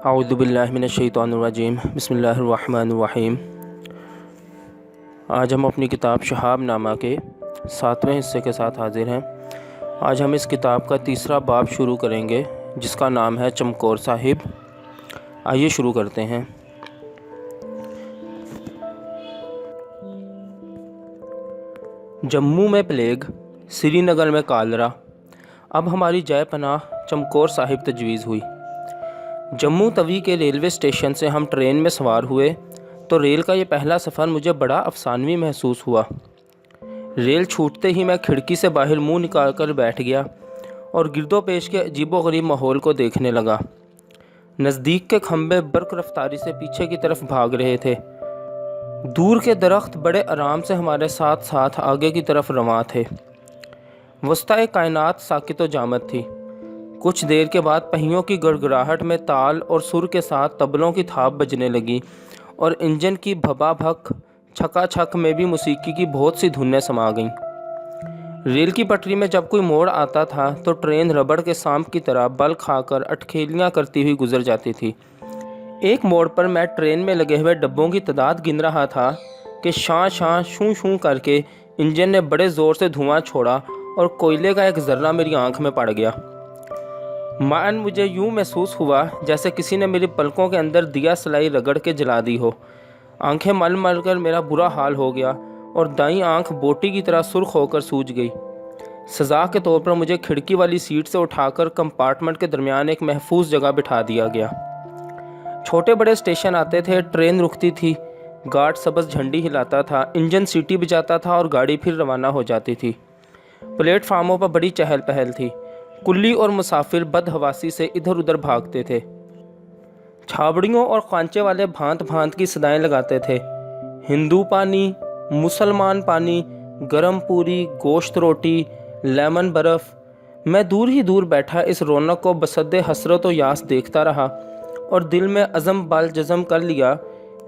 اعوذ باللہ من الشیطان الرجیم بسم اللہ الرحمن الرحیم۔ آج ہم اپنی کتاب شہاب نامہ کے 7ویں حصے کے ساتھ حاضر ہیں۔ آج ہم اس کتاب کا تیسرا باب شروع کریں گے جس کا نام ہے چمکور صاحب۔ آئیے شروع کرتے ہیں۔ جموں میں پلیگ، سری نگر میں کالرا، اب ہماری جائے پناہ چمکور صاحب تجویز ہوئی۔ جموں توی کے ریلوے اسٹیشن سے ہم ٹرین میں سوار ہوئے تو ریل کا یہ پہلا سفر مجھے بڑا افسانوی محسوس ہوا۔ ریل چھوٹتے ہی میں کھڑکی سے باہر منہ نکال کر بیٹھ گیا اور گرد و پیش کے عجیب و غریب ماحول کو دیکھنے لگا۔ نزدیک کے کھمبے برق رفتاری سے پیچھے کی طرف بھاگ رہے تھے۔ دور کے درخت بڑے آرام سے ہمارے ساتھ ساتھ آگے کی طرف رواں تھے۔ وسطی کائنات ساکت و جامد تھی۔ کچھ دیر کے بعد پہیوں کی گڑگڑاہٹ میں تال اور سر کے ساتھ طبلوں کی تھاپ بجنے لگی اور انجن کی بھبا بھک چھکا چھک میں بھی موسیقی کی بہت سی دھنیں سما گئیں۔ ریل کی پٹری میں جب کوئی موڑ آتا تھا تو ٹرین ربڑ کے سانپ کی طرح بل کھا کر اٹکھیلیاں کرتی ہوئی گزر جاتی تھی۔ ایک موڑ پر میں ٹرین میں لگے ہوئے ڈبوں کی تعداد گن رہا تھا کہ شاں شاں شوں شوں کر کے انجن نے بڑے زور سے دھواں چھوڑا اور کوئلے کا ایک ذرہ میری آنکھ میں پڑ گیا۔ معاً مجھے یوں محسوس ہوا جیسے کسی نے میری پلکوں کے اندر دیا سلائی رگڑ کے جلا دی ہو۔ آنکھیں مل مل کر میرا برا حال ہو گیا اور دائیں آنکھ بوٹی کی طرح سرخ ہو کر سوج گئی۔ سزا کے طور پر مجھے کھڑکی والی سیٹ سے اٹھا کر کمپارٹمنٹ کے درمیان ایک محفوظ جگہ بٹھا دیا گیا۔ چھوٹے بڑے اسٹیشن آتے تھے، ٹرین رکتی تھی، گارڈ سبز جھنڈی ہلاتا تھا، انجن سیٹی بجاتا تھا اور گاڑی پھر روانہ ہو جاتی تھی۔ پلیٹ فارموں پر بڑی چہل پہل تھی۔ کلی اور مسافر بدحواسی سے ادھر ادھر بھاگتے تھے۔ چھابڑیوں اور خانچے والے بھانت بھانت کی صدائیں لگاتے تھے۔ ہندو پانی، مسلمان پانی، گرم پوری، گوشت روٹی، لیمن برف۔ میں دور ہی دور بیٹھا اس رونق کو بصد حسرت و یاس دیکھتا رہا اور دل میں عزم بال جزم کر لیا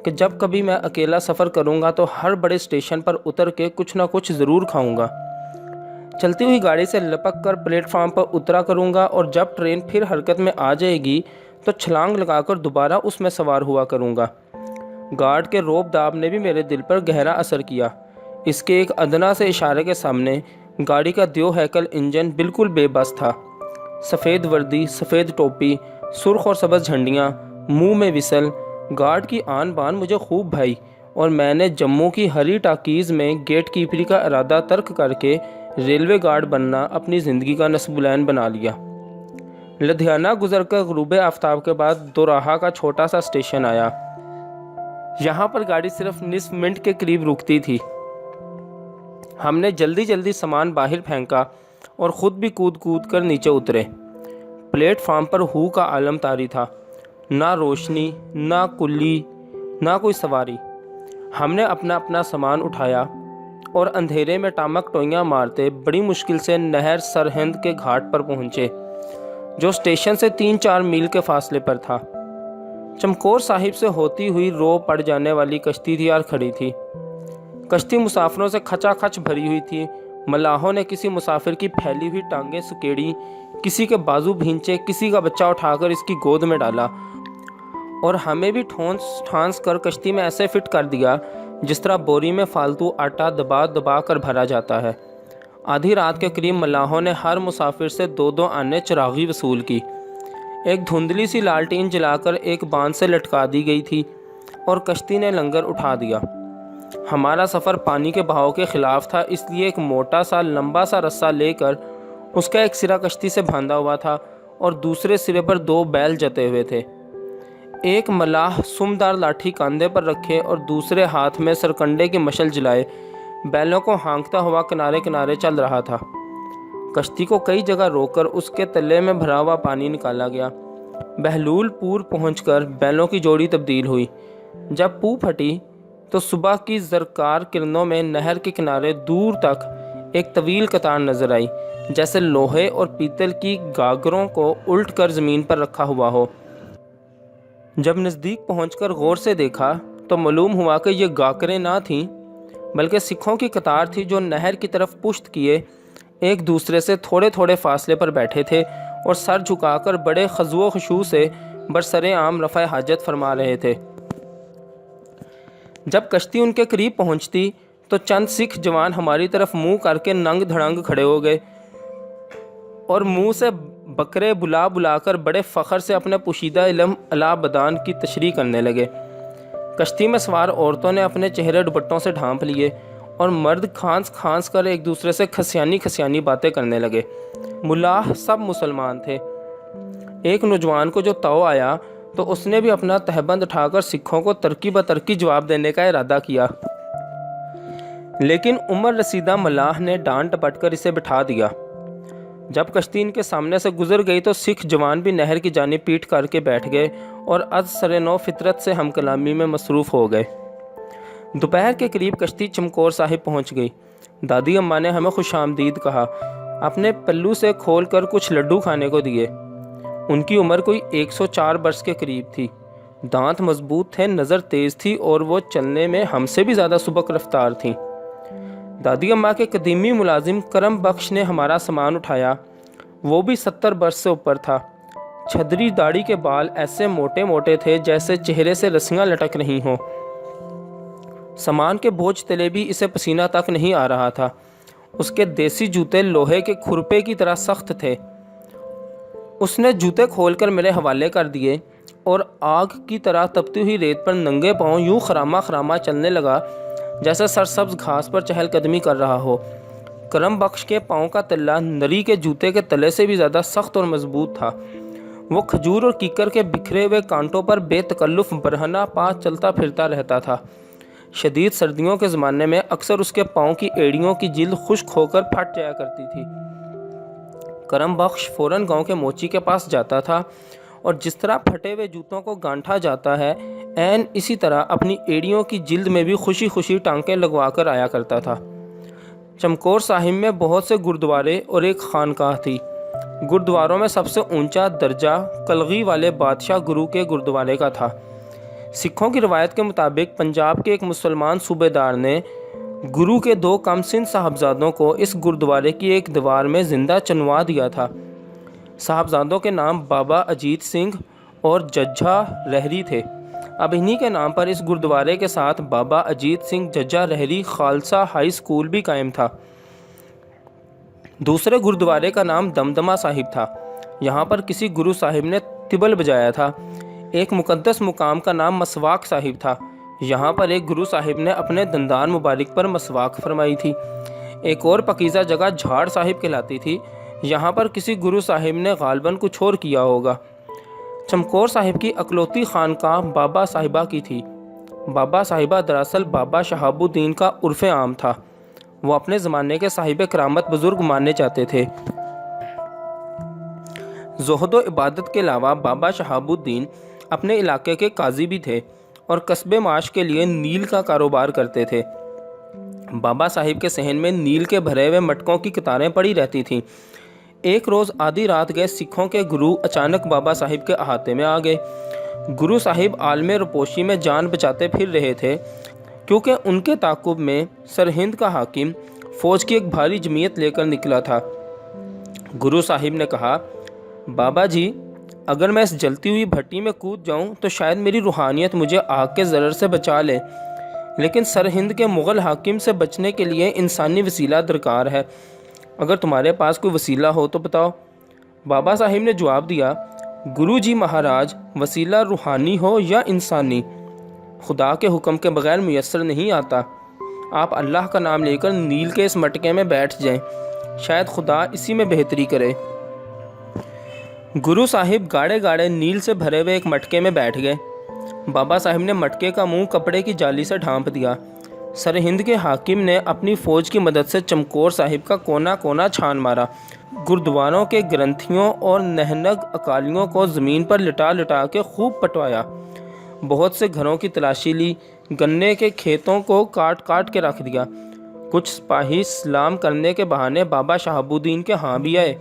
کہ جب کبھی میں اکیلا سفر کروں گا تو ہر بڑے اسٹیشن پر اتر کے کچھ نہ کچھ ضرور کھاؤں گا۔ چلتی ہوئی گاڑی سے لپک کر پلیٹ فارم پر اترا کروں گا اور جب ٹرین پھر حرکت میں آ جائے گی تو چھلانگ لگا کر دوبارہ اس میں سوار ہوا کروں گا۔ گارڈ کے روب داب نے بھی میرے دل پر گہرا اثر کیا۔ اس کے ایک ادنا سے اشارے کے سامنے گاڑی کا دیو ہیکل انجن بالکل بے بس تھا۔ سفید وردی، سفید ٹوپی، سرخ اور سبز جھنڈیاں، منہ میں وسل، گارڈ کی آن بان مجھے خوب بھائی اور میں نے جموں کی ہری ٹاکیز میں گیٹ کیپری کا ارادہ ترک کر کے ریلوے گارڈ بننا اپنی زندگی کا نصب العین بنا لیا۔ لدھیانہ گزر کر غروب آفتاب کے بعد دوراہا کا چھوٹا سا اسٹیشن آیا۔ یہاں پر گاڑی صرف نصف منٹ کے قریب رکتی تھی۔ ہم نے جلدی جلدی سامان باہر پھینکا اور خود بھی کود کود کر نیچے اترے۔ پلیٹ فارم پر ہو کا عالم طاری تھا، نہ روشنی، نہ کلی، نہ کوئی سواری۔ ہم نے اپنا اپنا سامان اٹھایا اور اندھیرے میں ٹامک ٹوئیاں مارتے بڑی مشکل سے نہر سرہند کے گھاٹ پر پہنچے جو اسٹیشن سے 3-4 میل کے فاصلے پر تھا۔ چمکور صاحب سے ہوتی ہوئی رو پڑ جانے والی کشتی تیار کھڑی تھی۔ کشتی مسافروں سے کھچا کھچ بھری ہوئی تھی۔ ملاحوں نے کسی مسافر کی پھیلی ہوئی ٹانگیں سکیڑی، کسی کے بازو بھینچے، کسی کا بچہ اٹھا کر اس کی گود میں ڈالا اور ہمیں بھی ٹھانس کر کشتی میں ایسے فٹ کر دیا جس طرح بوری میں فالتو آٹا دبا دبا کر بھرا جاتا ہے۔ آدھی رات کے قریب ملاحوں نے ہر مسافر سے 2 آنے چراغی وصول کی۔ ایک دھندلی سی لالٹین جلا کر ایک باندھ سے لٹکا دی گئی تھی اور کشتی نے لنگر اٹھا دیا۔ ہمارا سفر پانی کے بہاؤ کے خلاف تھا، اس لیے ایک موٹا سا لمبا سا رسہ لے کر اس کا ایک سرا کشتی سے باندھا ہوا تھا اور دوسرے سرے پر 2 بیل جتے ہوئے تھے۔ ایک ملاح سمدار لاٹھی کاندھے پر رکھے اور دوسرے ہاتھ میں سرکنڈے کی مشل جلائے بیلوں کو ہانکتا ہوا کنارے کنارے چل رہا تھا۔ کشتی کو کئی جگہ روک کر اس کے تلے میں بھرا ہوا پانی نکالا گیا۔ بہلول پور پہنچ کر بیلوں کی جوڑی تبدیل ہوئی۔ جب پو پھٹی تو صبح کی زرکار کرنوں میں نہر کے کنارے دور تک ایک طویل قطار نظر آئی، جیسے لوہے اور پیتل کی گاگروں کو الٹ کر زمین پر رکھا ہوا ہو۔ جب نزدیک پہنچ کر غور سے دیکھا تو معلوم ہوا کہ یہ گاگریں نہ تھیں بلکہ سکھوں کی قطار تھی جو نہر کی طرف پشت کیے ایک دوسرے سے تھوڑے تھوڑے فاصلے پر بیٹھے تھے اور سر جھکا کر بڑے خضوع و خشوع سے برسر عام رفع حاجت فرما رہے تھے۔ جب کشتی ان کے قریب پہنچتی تو چند سکھ جوان ہماری طرف منہ کر کے ننگ دھڑنگ کھڑے ہو گئے اور منہ سے بکرے بلا بلا کر بڑے فخر سے اپنے پوشیدہ علم علا بدان کی تشریح کرنے لگے۔ کشتی میں سوار عورتوں نے اپنے چہرے دوپٹوں سے ڈھانپ لیے اور مرد کھانس کھانس کر ایک دوسرے سے کھسیانی باتیں کرنے لگے۔ ملاح سب مسلمان تھے۔ ایک نوجوان کو جو تو آیا تو اس نے بھی اپنا تہبند اٹھا کر سکھوں کو ترکی بترکی جواب دینے کا ارادہ کیا، لیکن عمر رسیدہ ملاح نے ڈانٹ ڈپٹ کر اسے بٹھا دیا۔ جب کشتی ان کے سامنے سے گزر گئی تو سکھ جوان بھی نہر کی جانب پیٹ کر کے بیٹھ گئے اور از سر نو فطرت سے ہم کلامی میں مصروف ہو گئے۔ دوپہر کے قریب کشتی چمکور صاحب پہنچ گئی۔ دادی اماں نے ہمیں خوش آمدید کہا، اپنے پلو سے کھول کر کچھ لڈو کھانے کو دیے۔ ان کی عمر کوئی 104 برس کے قریب تھی۔ دانت مضبوط تھے، نظر تیز تھی اور وہ چلنے میں ہم سے بھی زیادہ سبک رفتار تھیں۔ دادی اماں کے قدیمی ملازم کرم بخش نے ہمارا سامان اٹھایا۔ وہ بھی 70 برس سے اوپر تھا۔ چھدری داڑھی کے بال ایسے موٹے موٹے تھے جیسے چہرے سے رسیاں لٹک رہی ہوں۔ سامان کے بوجھ تلے بھی اسے پسینہ تک نہیں آ رہا تھا۔ اس کے دیسی جوتے لوہے کے کھرپے کی طرح سخت تھے۔ اس نے جوتے کھول کر میرے حوالے کر دیے اور آگ کی طرح تپتی ہوئی ریت پر ننگے پاؤں یوں خراما خراما چلنے لگا جیسے سرسبز گھاس پر چہل قدمی کر رہا ہو۔ کرم بخش کے پاؤں کا تلہ نری کے جوتے کے تلے سے بھی زیادہ سخت اور مضبوط تھا۔ وہ کھجور اور کیکر کے بکھرے ہوئے کانٹوں پر بے تکلف برہنہ پا چلتا پھرتا رہتا تھا۔ شدید سردیوں کے زمانے میں اکثر اس کے پاؤں کی ایڑیوں کی جلد خشک ہو کر پھٹ جایا کرتی تھی۔ کرم بخش فوراً گاؤں کے موچی کے پاس جاتا تھا اور جس طرح پھٹے ہوئے جوتوں کو گانٹھا جاتا ہے عین اسی طرح اپنی ایڑیوں کی جلد میں بھی خوشی خوشی ٹانکیں لگوا کر آیا کرتا تھا۔ چمکور صاحب میں بہت سے گردوارے اور ایک خانقاہ تھی۔ گردواروں میں سب سے اونچا درجہ کلغی والے بادشاہ گرو کے گردوارے کا تھا۔ سکھوں کی روایت کے مطابق پنجاب کے ایک مسلمان صوبے دار نے گرو کے 2 کم سن صاحبزادوں کو اس گردوارے کی ایک دیوار میں زندہ چنوا دیا تھا۔ صاحبزادوں کے نام بابا اجیت سنگھ اور ججا رہری تھے۔ اب انہی کے نام پر اس گردوارے کے ساتھ بابا اجیت سنگھ ججا رہری خالصہ ہائی اسکول بھی قائم تھا۔ دوسرے گردوارے کا نام دمدمہ صاحب تھا۔ یہاں پر کسی گرو صاحب نے طبل بجایا تھا۔ ایک مقدس مقام کا نام مسواک صاحب تھا۔ یہاں پر ایک گرو صاحب نے اپنے دندان مبارک پر مسواک فرمائی تھی۔ ایک اور پاکیزہ جگہ جھاڑ صاحب کہلاتی تھی۔ یہاں پر کسی گرو صاحب نے غالباً کچھ اور کیا ہوگا۔ چمکور صاحب کی اکلوتی خانقاہ بابا صاحبہ کی تھی۔ بابا صاحبہ دراصل بابا شہاب الدین کا عرف عام تھا۔ وہ اپنے زمانے کے صاحب کرامت بزرگ ماننے جاتے تھے۔ زہد و عبادت کے علاوہ بابا شہاب الدین اپنے علاقے کے قاضی بھی تھے اور قصب معاش کے لیے نیل کا کاروبار کرتے تھے۔ بابا صاحب کے صحن میں نیل کے بھرے ہوئے مٹکوں کی قطاریں پڑی رہتی تھیں۔ ایک روز آدھی رات گئے سکھوں کے گرو اچانک بابا صاحب کے احاطے میں آ گئے۔ گرو صاحب عالم روپوشی میں جان بچاتے پھر رہے تھے کیونکہ ان کے تعاقب میں سرہند کا حاکم فوج کی ایک بھاری جمعیت لے کر نکلا تھا۔ گرو صاحب نے کہا، بابا جی، اگر میں اس جلتی ہوئی بھٹی میں کود جاؤں تو شاید میری روحانیت مجھے آگ کے ضرر سے بچا لے، لیکن سرہند کے مغل حاکم سے بچنے کے لیے انسانی وسیلہ درکار ہے۔ اگر تمہارے پاس کوئی وسیلہ ہو تو بتاؤ۔ بابا صاحب نے جواب دیا، گرو جی مہاراج، وسیلہ روحانی ہو یا انسانی، خدا کے حکم کے بغیر میسر نہیں آتا۔ آپ اللہ کا نام لے کر نیل کے اس مٹکے میں بیٹھ جائیں، شاید خدا اسی میں بہتری کرے۔ گرو صاحب گاڑے گاڑے نیل سے بھرے ہوئے ایک مٹکے میں بیٹھ گئے۔ بابا صاحب نے مٹکے کا منہ کپڑے کی جالی سے ڈھانپ دیا۔ سرہند کے حاکم نے اپنی فوج کی مدد سے چمکور صاحب کا کونا کونا چھان مارا، گردواروں کے گرنتھیوں اور نہنگ اکالیوں کو زمین پر لٹا لٹا کے خوب پٹوایا، بہت سے گھروں کی تلاشی لی، گنے کے کھیتوں کو کاٹ کاٹ کے رکھ دیا۔ کچھ سپاہی سلام کرنے کے بہانے بابا شہاب الدین کے ہاں بھی آئے۔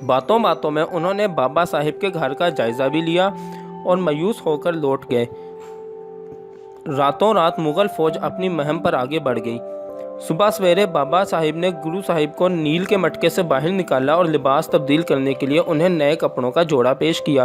باتوں باتوں میں انہوں نے بابا صاحب کے گھر کا جائزہ بھی لیا اور مایوس ہو کر لوٹ گئے۔ راتوں رات مغل فوج اپنی مہم پر آگے بڑھ گئی۔ صبح سویرے بابا صاحب نے گرو صاحب کو نیل کے مٹکے سے باہر نکالا اور لباس تبدیل کرنے کے لیے انہیں نئے کپڑوں کا جوڑا پیش کیا۔